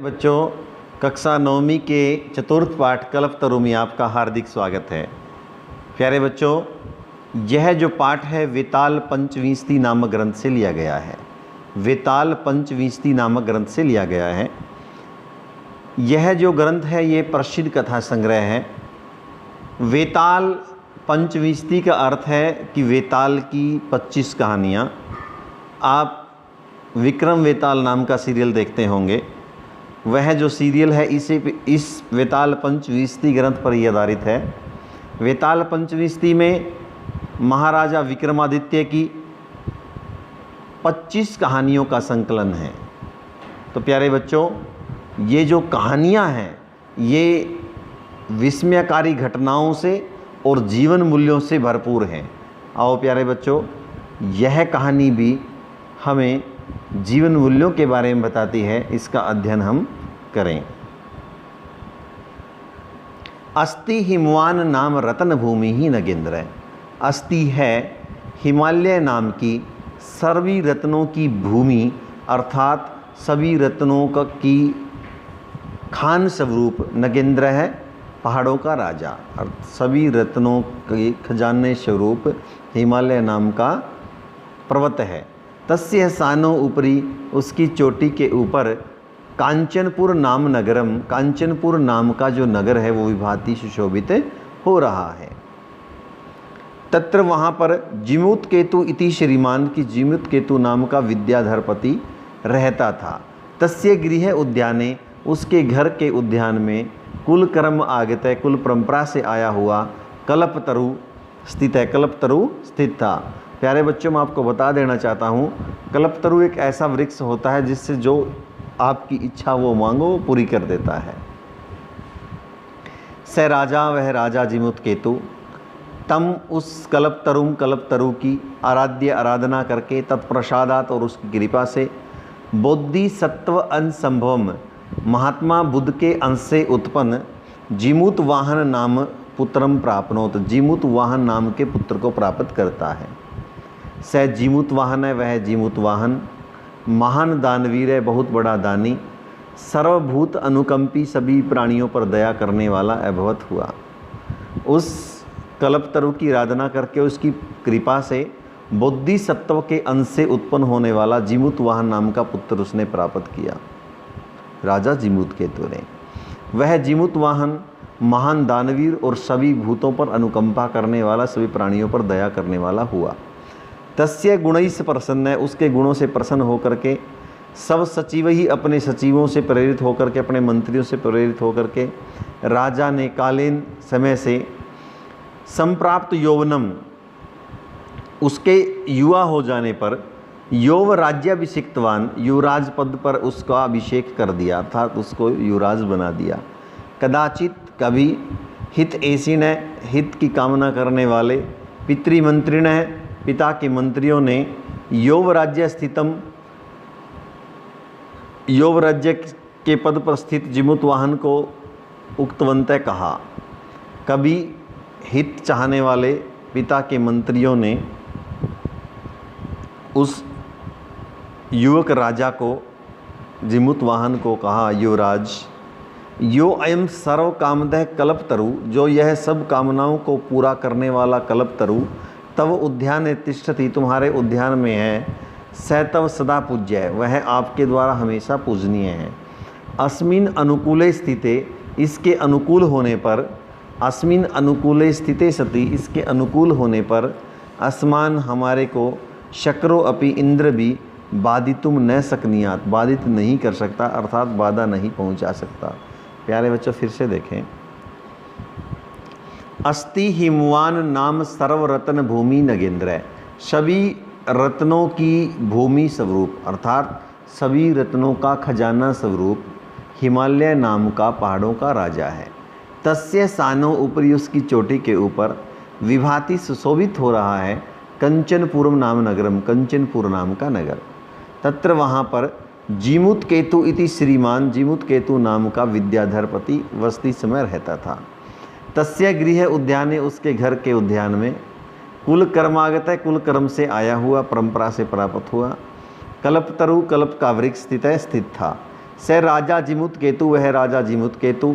बच्चों, कक्षा 9वीं के चतुर्थ पाठ कल्पतरु में आपका हार्दिक स्वागत है। प्यारे बच्चों, यह जो पाठ है वेताल पंचविंशति नामक ग्रंथ से लिया गया है। वेताल पंचविंशति नामक ग्रंथ से लिया गया है। यह जो ग्रंथ है ये प्रसिद्ध कथा संग्रह है। वेताल पंचविंशति का अर्थ है कि वेताल की 25 कहानियाँ। आप विक्रम वेताल नाम का सीरियल देखते होंगे, वह जो सीरियल है इस वेताल पंचविंशति ग्रंथ पर ही आधारित है। वेताल पंचविंशति में महाराजा विक्रमादित्य की 25 कहानियों का संकलन है। तो प्यारे बच्चों, ये जो कहानियाँ हैं ये विस्मयकारी घटनाओं से और जीवन मूल्यों से भरपूर हैं। आओ प्यारे बच्चों, यह कहानी भी हमें जीवन मूल्यों के बारे में बताती है, इसका अध्ययन हम करें। अस्ति हिमवान नाम रत्न भूमि ही नगेंद्र। अस्ति है हिमालय नाम की सभी रत्नों की भूमि, अर्थात सभी रत्नों की खान स्वरूप। नगेंद्र है पहाड़ों का राजा, और सभी रत्नों के खजाने स्वरूप हिमालय नाम का पर्वत है। तस्य सानो ऊपरी, उसकी चोटी के ऊपर कांचनपुर नाम नगरम, कांचनपुर नाम का जो नगर है वो विभाति सुशोभित हो रहा है। तत्र वहाँ पर जिमूत केतु इति श्रीमान की जिमूत केतु नाम का विद्याधरपति रहता था। तस्य गृह उद्याने, उसके घर के उद्यान में कुल कर्म आगत, कुल परंपरा से आया हुआ कल्पतरु स्थित है। कल्पतरु स्थित था। प्यारे बच्चों, मैं आपको बता देना चाहता हूँ, कल्पतरु एक ऐसा वृक्ष होता है जिससे जो आपकी इच्छा वो मांगो वो पूरी कर देता है। स राजा, वह राजा जिमूत केतु, तम उस कल्पतरु की आराधना करके तत्प्रसादात और उसकी कृपा से बोधि सत्व अंसंभवम, महात्मा बुद्ध के अंश से उत्पन्न जिमूत वाहन नाम पुत्रम प्राप्नोत, जिमूत वाहन नाम के पुत्र को प्राप्त करता है। स जिमूत वाहन है, वह जिमूत वाहन महान दानवीर है, बहुत बड़ा दानी, सर्वभूत अनुकंपी, सभी प्राणियों पर दया करने वाला अभवत हुआ। उस कल्पतरु की आराधना करके उसकी कृपा से बोधि सत्व के अंश से उत्पन्न होने वाला जिमूत वाहन नाम का पुत्र उसने प्राप्त किया, राजा जिमूत केतु ने। वह जिमूत वाहन महान दानवीर और सभी भूतों पर अनुकंपा करने वाला, सभी प्राणियों पर दया करने वाला हुआ। तस्य गुणैः से प्रसन्न है, उसके गुणों से प्रसन्न होकर के सब सचिव ही अपने सचिवों से प्रेरित होकर के, अपने मंत्रियों से प्रेरित होकर के राजा ने कालीन समय से संप्राप्त यौवनम, उसके युवा हो जाने पर यौव राज्याभिषिक्तवान, युवराज पद पर उसका अभिषेक कर दिया, अर्थात उसको युवराज बना दिया। कदाचित कभी हित ऐसीन है, हित की कामना करने वाले, पितृमंत्रिण है, पिता के मंत्रियों ने यौव राज्य स्थितम, यौव राज्य के पद पर स्थित जिमूत वाहन को उक्तवंत कहा। कभी हित चाहने वाले पिता के मंत्रियों ने उस युवक राजा को, जिमूत वाहन को कहा, युवराज, यो अयम सर्व कामदह कल्पतरु, जो यह सब कामनाओं को पूरा करने वाला कल्पतरु, तव उद्यान तिष्ठति, तुम्हारे उद्यान में है, स तव सदा पूज्य है, वह आपके द्वारा हमेशा पूजनीय है। अस्मिन अनुकूले स्थिते, इसके अनुकूल होने पर, अस्मिन अनुकूले स्थिते सति, इसके अनुकूल होने पर, अस्मान हमारे को, शक्रो अपि इंद्र भी, बाधितुम न सकनियात, बाधित नहीं कर सकता, अर्थात बाधा नहीं पहुंचा सकता। प्यारे बच्चों, फिर से देखें। अस्ति हिमवान नाम सर्वरत्न भूमि नगेंद्र, सभी रत्नों की भूमि स्वरूप, अर्थात सभी रत्नों का खजाना स्वरूप हिमालय नाम का पहाड़ों का राजा है। तस्य सानो ऊपरी, उसकी चोटी के ऊपर विभाति सुशोभित हो रहा है कंचनपुरम नाम नगरम, कंचनपुर नाम का नगर। तत्र वहाँ पर जिमूत केतु इति श्रीमान, जिमूत केतु नाम का विद्याधरपति वसती समय रहता था। तस्य गृह उद्याने, उसके घर के उद्यान में कुल कर्मागत है, कुल कर्म से आया हुआ, परंपरा से प्राप्त हुआ। कल्पतरु, कल्प का वृक्ष स्थित था। स राजा जिमुत केतु, वह राजा जिमुत केतु,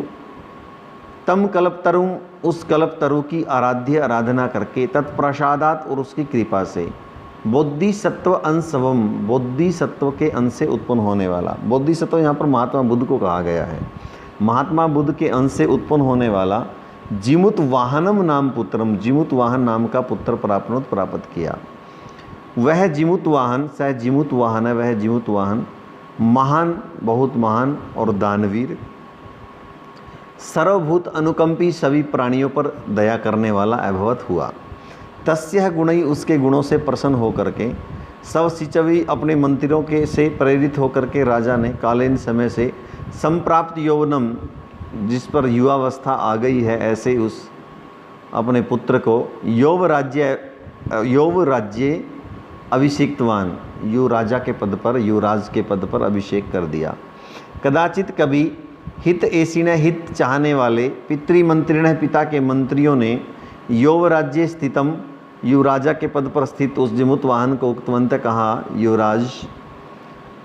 तम कल्पतरुम, उस कल्पतरु की आराध्य आराधना करके, तत्प्रसादात, और उसकी कृपा से, बोधिसत्व अंशवम, बोधिसत्व के अंश से उत्पन्न होने वाला। बोधिसत्व यहाँ पर महात्मा बुद्ध को कहा गया है। महात्मा बुद्ध के अंश से उत्पन्न होने वाला जिमुत वाहनम नाम पुत्रम, जिमुत वाहन नाम का पुत्र प्राप्त किया। वह जिमुत वाहन, सह जिमुत वाहन है, वह जिमुत वाहन महान, बहुत महान और दानवीर, सर्वभूत अनुकंपी, सभी प्राणियों पर दया करने वाला अभवत हुआ। तस्य गुणई, उसके गुणों से प्रसन्न होकर के, सब सिचवी, अपने मंत्रियों के से प्रेरित होकर के राजा ने कालीन समय से संप्राप्त यौवनम, जिस पर युवावस्था आ गई है, ऐसे उस अपने पुत्र को यौव राज्य अभिषिक्तवान, युवराजा के पद पर, युवराज के पद पर अभिषेक कर दिया। कदाचित कभी हित ऐसीन, हित चाहने वाले, पितृमंत्रिण, पिता के मंत्रियों ने, यौवराज्य स्थितम, युवराजा के पद पर स्थित उस जिमुत वाहन को उक्तवंत कहा, युवराज,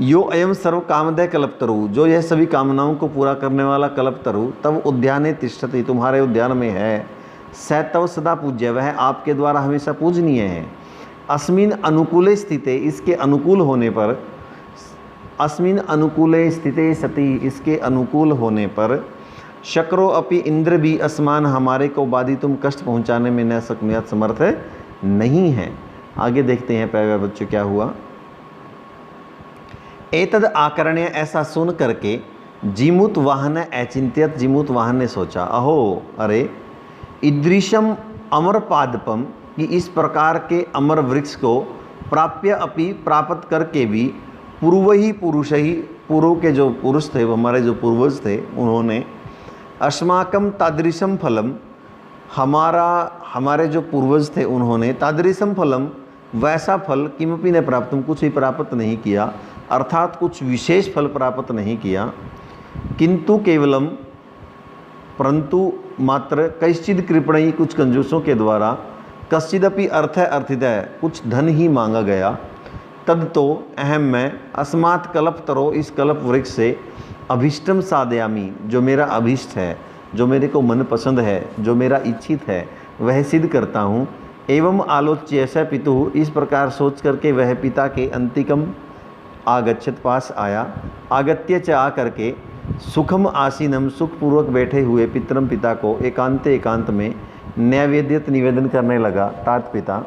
यो अयम सर्व कामदय कल्पतरु, जो यह सभी कामनाओं को पूरा करने वाला कल्पतरु, तब उद्याने तिष्ठति, तुम्हारे उद्यान में है, स तव सदा पूज्य, वह आपके द्वारा हमेशा पूजनीय है। अस्मिन अनुकूले स्थिते, इसके अनुकूल होने पर, अस्मिन अनुकूले स्थिते सति, इसके अनुकूल होने पर, शक्रो अपि, इंद्र भी असमान, हमारे को बाधितुम, कष्ट पहुंचाने में न सकमियत, समर्थ नहीं है। आगे देखते हैं प्यारे बच्चों क्या हुआ। एतद आकर्ण्य, ऐसा सुन करके, जिमुत वाहन अचिंत्यत, जिमुत वाहन ने सोचा, अहो अरे, ईदृशम अमर पादपम, कि इस प्रकार के अमर वृक्ष को, प्राप्य अपि, प्राप्त करके भी, पूर्व ही पुरुष ही, पूर्व के जो पुरुष थे, वो हमारे जो पूर्वज थे, उन्होंने, अस्माकम तादृशम फलम, हमारे जो पूर्वज थे उन्होंने, तादृशम फलम, वैसा फल, किमपि न प्राप्तम, कुछ भी प्राप्त नहीं किया, अर्थात कुछ विशेष फल प्राप्त नहीं किया, किंतु केवलम, परंतु मात्र, कैश्चिद कृपणई, कुछ कंजूसों के द्वारा, कश्चिदपि अर्थ अर्थितः, कुछ धन ही मांगा गया, तद तो अहम मैं, अस्मात् कल्पतरो, इस कल्प वृक्ष से, अभीष्टम साधयामी, जो मेरा अभीष्ट है, जो मेरे को मनपसंद है, जो मेरा इच्छित है, वह सिद्ध करता हूँ। एवं आलोच्य, ऐसा पितु, इस प्रकार सोच करके वह पिता के अंतिकम आगच्छत, पास आया, आगत्य च, आ करके, सुखम आसीनम, सुखपूर्वक बैठे हुए पितरम, पिता को, एकांत में, नैवेद्यत, निवेदन करने लगा। तात पिता,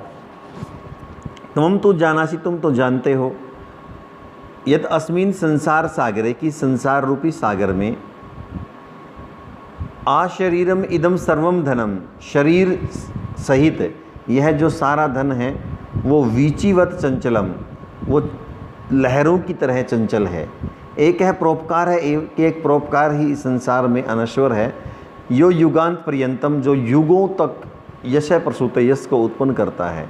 तुम तो जानासी, तुम तो जानते हो, यत अस्मिन संसार सागरे, की संसार रूपी सागर में, आशरीरम इदम सर्वम धनम, शरीर सहित यह जो सारा धन है, वो वीचिवत चंचलम, वो लहरों की तरह चंचल है। एक है परोपकार है, एक परोपकार ही इस संसार में अनश्वर है। यो युगांत पर्यंतम, जो युगों तक यश प्रसूत, यश को उत्पन्न करता है।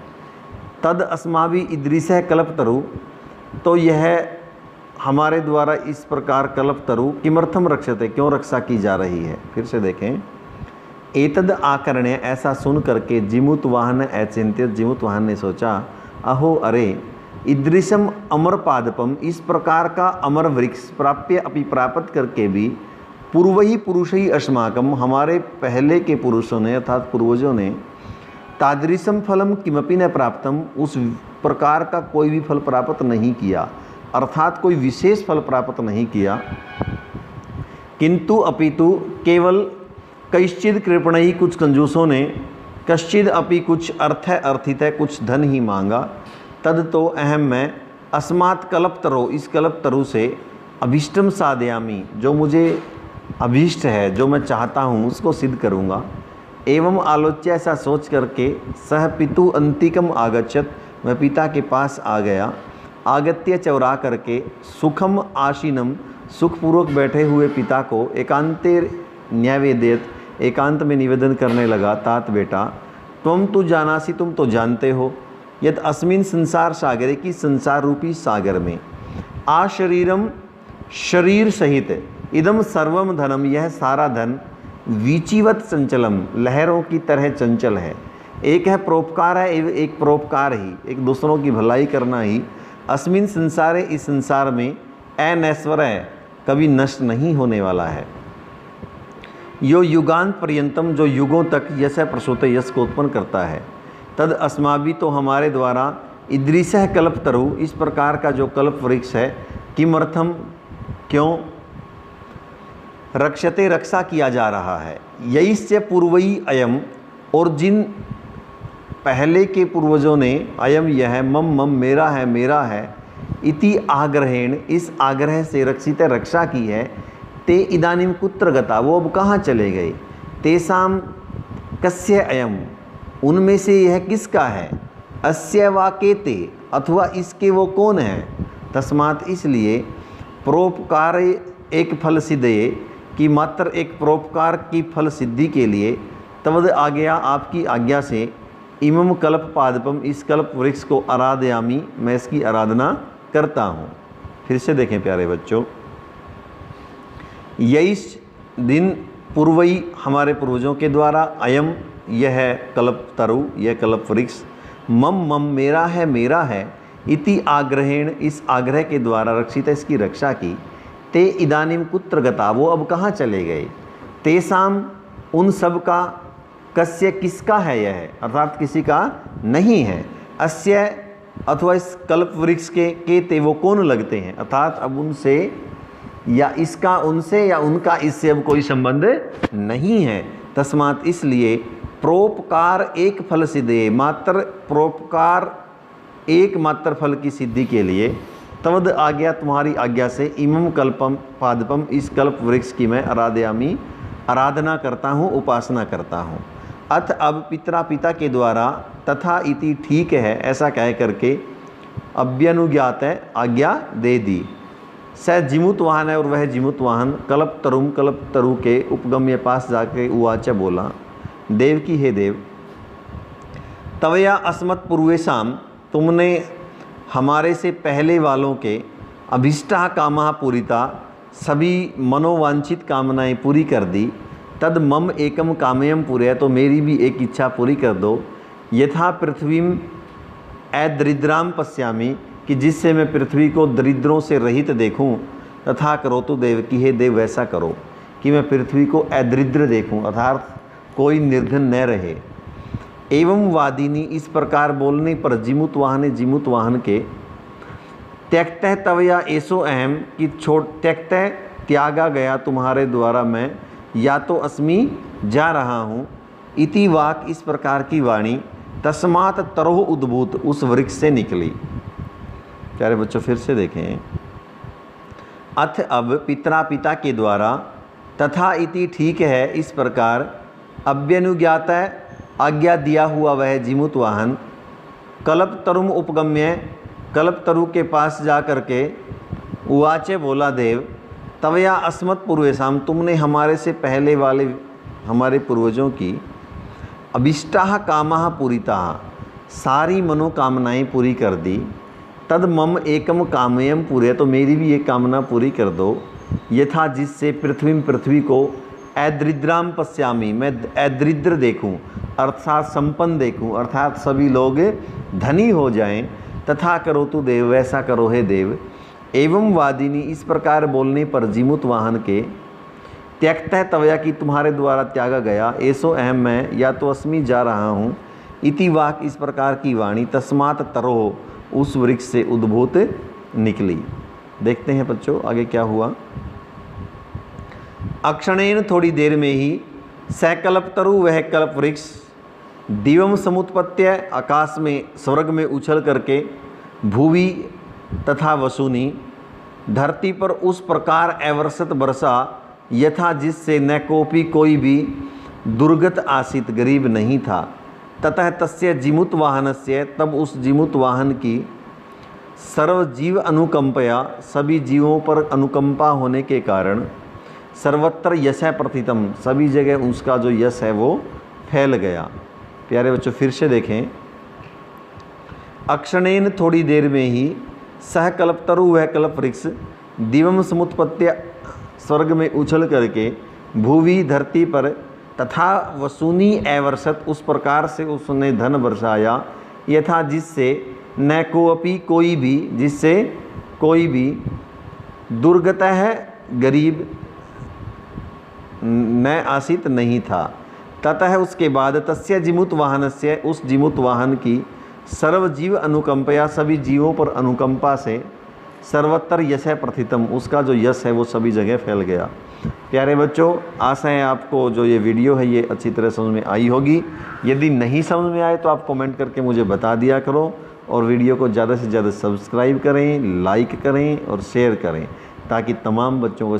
तद अस्माभि ईदृश कल्पतरु, तो यह हमारे द्वारा इस प्रकार कल्पतरु, किमर्थम रक्षते, क्यों रक्षा की जा रही है। फिर से देखें, एतद आकर्ण्य, ऐसा सुन करके, जिमुत वाहन अचिंत्य, जिमुत वाहन ने सोचा, अहो अरे, ईदृशम अमर पादपम, इस प्रकार का अमर वृक्ष, प्राप्य अपि, प्राप्त करके भी, पूर्व ही पुरुष ही अस्माकम, हमारे पहले के पुरुषों ने, अर्थात पूर्वजों ने, तादृशम फलम किमपि न प्राप्तम, उस प्रकार का कोई भी फल प्राप्त नहीं किया, अर्थात कोई विशेष फल प्राप्त नहीं किया, किंतु अपितु, केवल, कैश्चिद कृपणई, कुछ कंजूसों ने, कश्चिद अपि, कुछ अर्थ अर्थित है, कुछ धन ही मांगा, तद तो अहम मैं, अस्मात् कल्पतरो, इस कल्पतरु से, अभीष्टम साधयामी, जो मुझे अभीष्ट है, जो मैं चाहता हूँ, उसको सिद्ध करूँगा। एवं आलोच्य, ऐसा सोच करके, सह पितु अंतिकम आगच्छत, मैं पिता के पास आ गया। आगत्य, चौरा करके, सुखम आशीनम, सुखपूर्वक बैठे हुए पिता को, एकांते न्यावेद्यत, एकांत में निवेदन करने लगा। तात बेटा, तुम तो जानासी, तुम तो जानते हो, यद अस्मिन संसार सागरे, की संसार रूपी सागर में, आशरीरम, शरीर सहित, इदम सर्वम धनम, यह सारा धन, वीचिवत चंचलम, लहरों की तरह चंचल है। एक है परोपकार है, एक परोपकार ही, एक दूसरों की भलाई करना ही, अस्मिन संसारे, इस संसार में, अनैश्वर है, कभी नष्ट नहीं होने वाला है। यो युगांत पर्यंतम, जो युगों तक यश प्रसूत यश को उत्पन्न करता है। तद अस्माभि, तो हमारे द्वारा ईदृशः कल्पतरु, इस प्रकार का जो कल्प वृक्ष है, किमर्थम, क्यों, रक्षते, रक्षा किया जा रहा है। यैश्च पूर्वई अयम, और जिन पहले के पूर्वजों ने अयम, यह, मम मम, मेरा है मेरा है, इति आग्रहेण, इस आग्रह से रक्षित रक्षा की है। ते इदानीम कुत्र गता, वो अब कहाँ चले गए। तेषाम कस्य अयम, उनमें से यह किसका है। अस्य वा केते, अथवा इसके वो कौन है। तस्मात्, इसलिए, परोपकार एक फल सिद्धये, कि मात्र एक परोपकार की फल सिद्धि के लिए, तवद आज्ञा, आपकी आज्ञा से, इमम कल्प पादपम, इस कल्प वृक्ष को आराधयामी, मैं इसकी आराधना करता हूँ। फिर से देखें प्यारे बच्चों, यईश, दिन, पूर्वई, हमारे पूर्वजों के द्वारा, अयम, यह कल्प तरु, यह कल्प वृक्ष, मम मम, मेरा है, इति आग्रहेण, इस आग्रह के द्वारा रक्षित, इसकी रक्षा की। ते इदानीम कुत्र गता, वो अब कहाँ चले गए। तेसाम, उन सब का, कस्य, किसका है यह, अर्थात किसी का नहीं है। अस्य, अथवा इस कल्प वृक्ष के ते, वो कौन लगते हैं, अर्थात अब उनसे या इसका उनसे या उनका इससे अब कोई संबंध नहीं है। तस्मात्, इसलिए, परोपकार एक फल सिद्धे, मात्र परोपकार एक मात्र फल की सिद्धि के लिए, तवद आज्ञा, तुम्हारी आज्ञा से, इमम कल्पम पादपम, इस कल्प वृक्ष की मैं आराधयामी, आराधना करता हूँ, उपासना करता हूँ। अथ, अब, पिता पिता के द्वारा, तथा इति, ठीक है, ऐसा कह करके, अभ्यनुज्ञात है, आज्ञा दे दी। स जिमुत वाहन है, और वह जिमुत वाहन, कल्प तरु के उपगम्य पास जाके उवाच, बोला, देव की, हे देव, तवया अस्मत् पूर्वेशाम, तुमने हमारे से पहले वालों के, अभिष्टा कामा पूरिता, सभी मनोवांछित कामनाएं पूरी कर दी। तद मम एकम कामयम पूरे, तो मेरी भी एक इच्छा पूरी कर दो। यथा पृथ्वीम अदरिद्राम पश्यामि, कि जिससे मैं पृथ्वी को दरिद्रों से रहित देखूं। तथा करो तो देव की, हे देव, वैसा करो कि मैं पृथ्वी को अदरिद्र देखूं, अर्थात कोई निर्धन न रहे। एवं वादिनी, इस प्रकार बोलने पर, जिमुत वाहन के, त्यक्तः तवया एसो अहम, कि त्यक्तः, त्यागा गया तुम्हारे द्वारा मैं, या तो अस्मि, जा रहा हूँ। इति वाक, इस प्रकार की वाणी, तस्मात् तरोह उद्भूत, उस वृक्ष से निकली। प्यारे बच्चों, फिर से देखें। अथ, अब, पिता के द्वारा, तथा इति, ठीक है, इस प्रकार, अभ्यनुज्ञात, आज्ञा दिया हुआ वह जिमुत वाहन, कल्प तरुम उपगम्य, कल्प तरु के पास जा कर के, उवाचे, बोला, देव, तवया अस्मत् पूर्वेशाम, तुमने हमारे से पहले वाले हमारे पूर्वजों की, अभिष्टा कामा पूरिता, सारी मनोकामनाएं पूरी कर दी। तद मम एकम कामयम पूरे, तो मेरी भी एक कामना पूरी कर दो। यथा, जिससे, पृथ्वी को, अदरिद्राम पश्यामी, मैं अदरिद्र देखूं, अर्थात संपन्न देखूं, अर्थात सभी लोग धनी हो जाएं। तथा करो तु देव, वैसा करो हे देव। एवं वादिनी, इस प्रकार बोलने पर, जिमुत वाहन के, त्यक्तः तवया, की तुम्हारे द्वारा त्यागा गया, ऐसो अहम, मैं, या तो अस्मि, जा रहा हूँ। इति वाक, इस प्रकार की वाणी, तस्मात् तरोह, उस वृक्ष से उद्भूत निकली। देखते हैं बच्चों आगे क्या हुआ। अक्षणेन, थोड़ी देर में ही, सकल्प तरु, वह कल्प वृक्ष, दिवम समुत्पत्य, आकाश में, स्वर्ग में उछल करके, भूवि तथा वसूनी, धरती पर उस प्रकार अवर्षत वर्षा, यथा, जिससे न कोपी, कोई भी, दुर्गत आसित, गरीब नहीं था। ततः तस्य जिमुत वाहनस्य, तब उस जिमुत वाहन की, सर्वजीव अनुकंपया, सभी जीवों पर अनुकंपा होने के कारण, सर्वत्र यश प्रथितम, सभी जगह उसका जो यश है वो फैल गया। प्यारे बच्चों, फिर से देखें। अक्षणेन, थोड़ी देर में ही, सह कल्पतरु, वह कल्प वृक्ष, दिवम समुत्पत्य, स्वर्ग में उछल करके, भूवि, धरती पर, तथा वसूनी अवर्षत, उस प्रकार से उसने धन बरसाया, यथा, जिससे न कोपी, कोई भी, जिससे कोई भी, दुर्गत है, गरीब न आसित नहीं था। ततः उसके बाद तस्य जिमुत वाहनस्य, उस जिमुत वाहन की सर्वजीव अनुकंपया, सभी जीवों पर अनुकंपा से सर्वत्र यश प्रथितम, उसका जो यश है वो सभी जगह फैल गया। प्यारे बच्चों, आशा है आपको जो ये वीडियो है ये अच्छी तरह समझ में आई होगी। यदि नहीं समझ में आए तो आप कमेंट करके मुझे बता दिया करो, और वीडियो को ज़्यादा से ज़्यादा सब्सक्राइब करें, लाइक करें और शेयर करें, ताकि तमाम बच्चों को